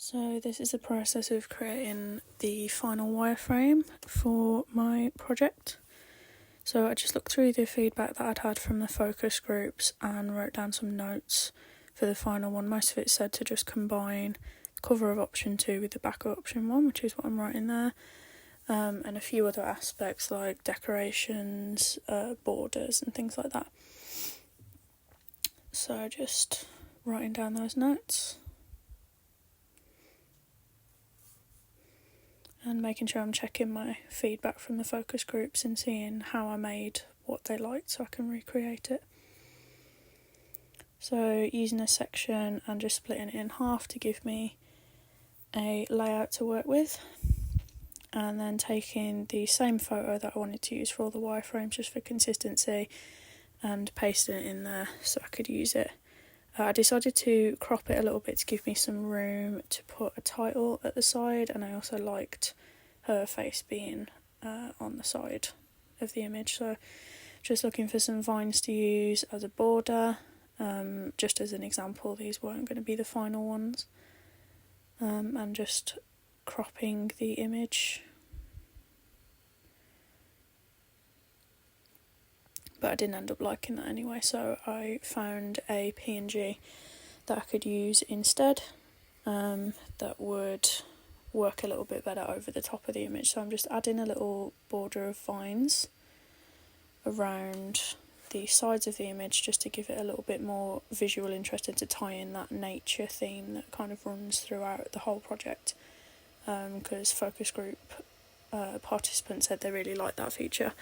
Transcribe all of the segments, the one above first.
So this is the process of creating the final wireframe for my project. So I just looked through the feedback that I'd had from the focus groups and wrote down some notes for the final one. Most of it said to just combine the cover of option 2 with the back of option 1, which is what I'm writing there, and a few other aspects like decorations, borders and things like that. So just writing down those notes and making sure I'm checking my feedback from the focus groups and seeing how I made what they liked so I can recreate it. So using a section and just splitting it in half to give me a layout to work with, and then taking the same photo that I wanted to use for all the wireframes just for consistency and pasting it in there so I could use it. I decided to crop it a little bit to give me some room to put a title at the side, and I also liked her face being on the side of the image. So just looking for some vines to use as a border. Just as an example, these weren't going to be the final ones. And just cropping the image. But I didn't end up liking that anyway, so I found a PNG that I could use instead, that would work a little bit better over the top of the image. So I'm just adding a little border of vines around the sides of the image just to give it a little bit more visual interest and to tie in that nature theme that kind of runs throughout the whole project, because focus group participants said they really liked that feature.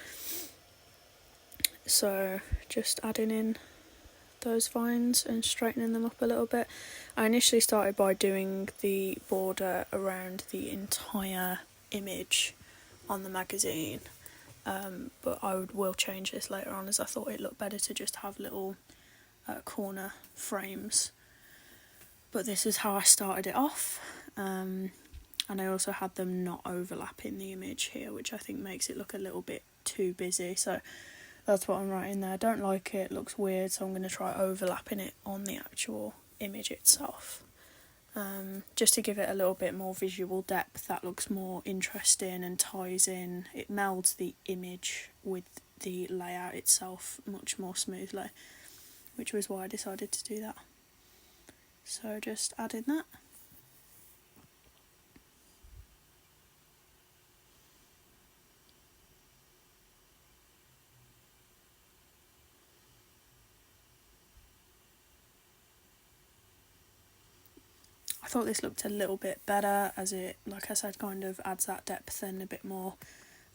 So just adding in those vines and straightening them up a little bit. I initially started by doing the border around the entire image on the magazine, but I will change this later on as I thought it looked better to just have little corner frames. But this is how I started it off, and I also had them not overlapping the image here, which I think makes it look a little bit too busy. So that's what I'm writing there. I don't like it, looks weird, so I'm going to try overlapping it on the actual image itself. Just to give it a little bit more visual depth that looks more interesting and ties in. It melds the image with the layout itself much more smoothly, which was why I decided to do that. So just adding that. I thought this looked a little bit better as it, like I said, kind of adds that depth and a bit more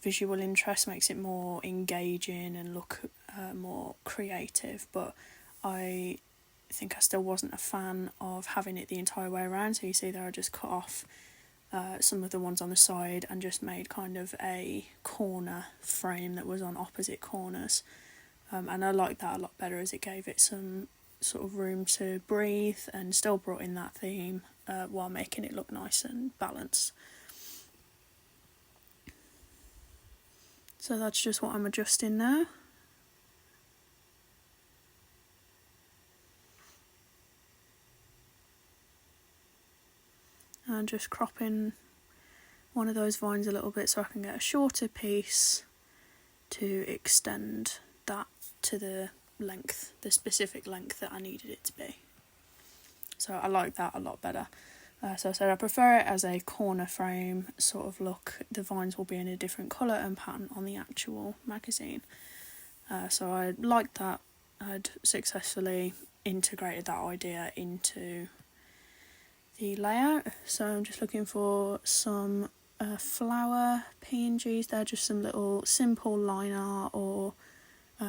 visual interest, makes it more engaging and look more creative. But I think I still wasn't a fan of having it the entire way around. So you see there I just cut off some of the ones on the side and just made kind of a corner frame that was on opposite corners. And I liked that a lot better as it gave it some sort of room to breathe and still brought in that theme while making it look nice and balanced. So that's just what I'm adjusting now. And just cropping one of those vines a little bit so I can get a shorter piece to extend that to the length, the specific length that I needed it to be. So I like that a lot better. So I said I prefer it as a corner frame sort of look. The vines will be in a different colour and pattern on the actual magazine. So I liked that. I'd successfully integrated that idea into the layout. So I'm just looking for some flower PNGs. They're just some little simple line art or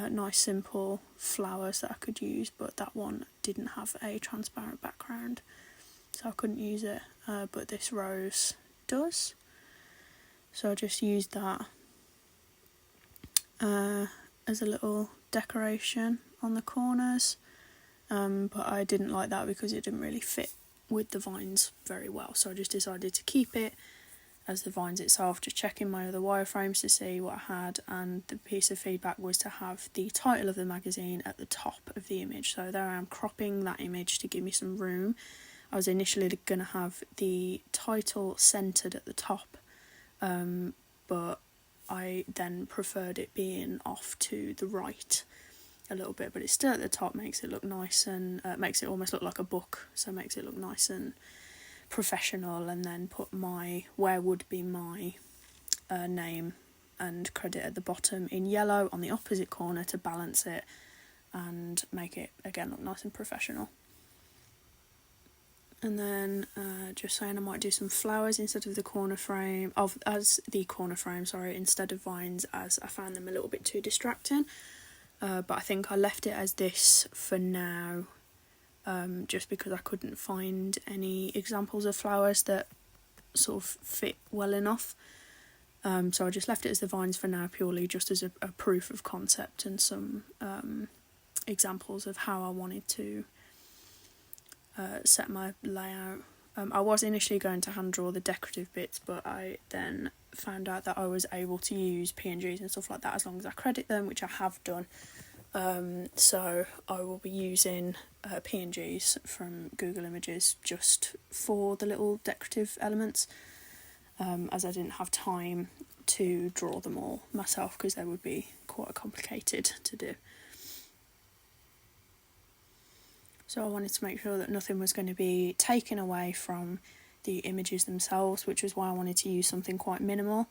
nice simple flowers that I could use, but that one didn't have a transparent background, so I couldn't use it, but this rose does. So I just used that as a little decoration on the corners, but I didn't like that because it didn't really fit with the vines very well, so I just decided to keep it as the vines itself, just checking my other wireframes to see what I had, and the piece of feedback was to have the title of the magazine at the top of the image. So there I am cropping that image to give me some room I was initially going to have the title centred at the top, but I then preferred it being off to the right a little bit, but it's still at the top, makes it look nice, and makes it almost look like a book, so it makes it look nice and professional. And then put where would be my name and credit at the bottom in yellow on the opposite corner to balance it and make it again look nice and professional. And then just saying I might do some flowers instead of the corner frame, instead of vines, as I found them a little bit too distracting. But I think I left it as this for now, just because I couldn't find any examples of flowers that sort of fit well enough. So I just left it as the vines for now, purely just as a proof of concept and some examples of how I wanted to set my layout. I was initially going to hand draw the decorative bits, but I then found out that I was able to use PNGs and stuff like that as long as I credit them, which I have done. So I will be using PNGs from Google Images just for the little decorative elements, as I didn't have time to draw them all myself because they would be quite complicated to do. So I wanted to make sure that nothing was going to be taken away from the images themselves, which was why I wanted to use something quite minimal,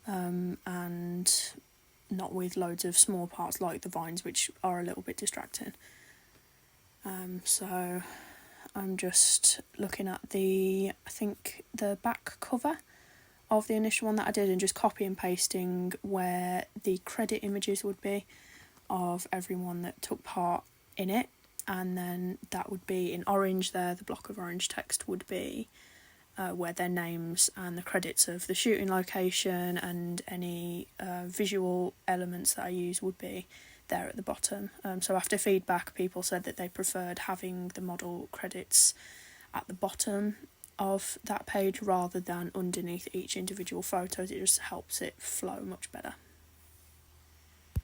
and not with loads of small parts like the vines, which are a little bit distracting. So I'm just looking at the back cover of the initial one that I did and just copy and pasting where the credit images would be of everyone that took part in it. And then that would be in orange there, the block of orange text would be where their names and the credits of the shooting location and any visual elements that I use would be there at the bottom. So after feedback, people said that they preferred having the model credits at the bottom of that page rather than underneath each individual photo. It just helps it flow much better.